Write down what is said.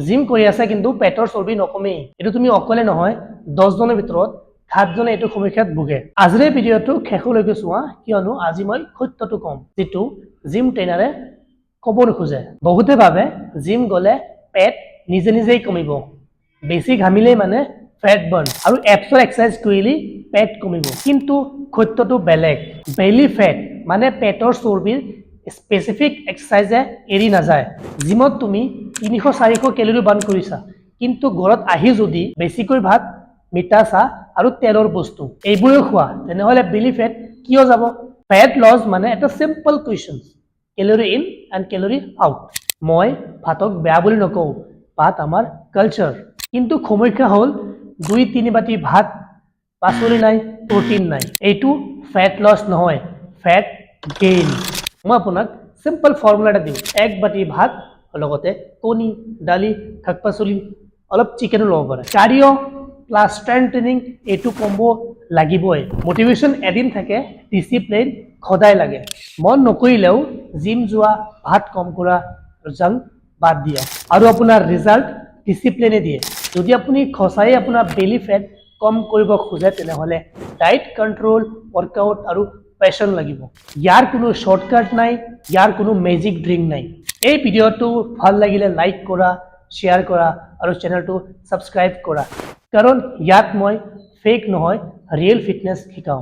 gym কৰি আছে কিন্তু পেটৰ চৰ্বি নকমেই এইটো তুমি অকলে নহয় 10 জনৰ ভিতৰত 7 জনে এইটো সমস্যাত ভুগে আজিৰ ভিডিঅটো শেষলৈকে চোৱা কিয়নো আজি মই সত্যটো কম যেটো জিম ট্ৰেইনাৰে ক'ব নোখোজে বহুতে ভাবে জিম গলে পেট নিজে নিজেই কমিব বেছি ঘামিলেই মানে ফেট বাৰ্ন আৰু এপছৰ এক্সাৰসাইজ কৰিলে পেট কমিব কিন্তু সত্যটো বেলেগ বেলি ফেট মানে পেটৰ চৰ্বিৰ স্পেসিফিক এক্সাৰসাইজে এৰি নাযায় জিমত তুমি 300-400 ক্যালোৰি বাৰ্ন কৰিছা কিন্তু ঘৰত আহি যদি বেছিকৈ ভাত মিঠা চাহ আৰু তেলৰ বস্তু এইবোৰে খোৱা তেনেহলে বেলি ফেট কিয় যাব ফেট লছ মানে এটা simple question calorie in and calorie out মই ভাতক বেয়া বুলি নকওঁ ভাত আমাৰ কালচাৰ কিন্তু সমস্যা হল 2-3 বাটি ভাত পাচলি নাই প্ৰটিন নাই এইটো ফেট লছ নহয় ফেট গেইন মই আপোনাক সিম্পল ফৰ্মুলা এটা দিম এক বাটি ভাত লগতে কণী ডালি শাক-পাচলি অলপ চিকেন লব পাৰে কাৰ্ডিও প্লাস স্ট্ৰেংথ ট্ৰেইনিং এইটো কম্বো লাগিবই মোটিভেশন এদিন থাকে ডিসিপ্লিন খদাই লাগে মন নকৰিলেও জিম যোৱা ভাত কম কৰা জাংক বাদ দিয়া আৰু আপোনাৰ ৰিজাল্ট ডিসিপ্লিনে দিয়ে যদি আপুনি খসাই আপোনাৰ বেলি ফেট কম কৰিব খোজে তেনেহলে ডায়েট কন্ট্ৰোল ওয়াৰ্কআউট আৰু প্যাশন লাগিব ইয়াৰ কোনো শৰ্টকাট নাই ইয়াৰ কোনো ম্যাজিক ড্ৰিংক নাই এই ভিডিওটো ভাল লাগিলে লাইক কৰা শেয়াৰ কৰা আৰু চেনেলটো সাবস্ক্ৰাইব কৰা কাৰণ ইয়াত মই ফেক নহয় ৰিয়েল ফিটনেস শিকাও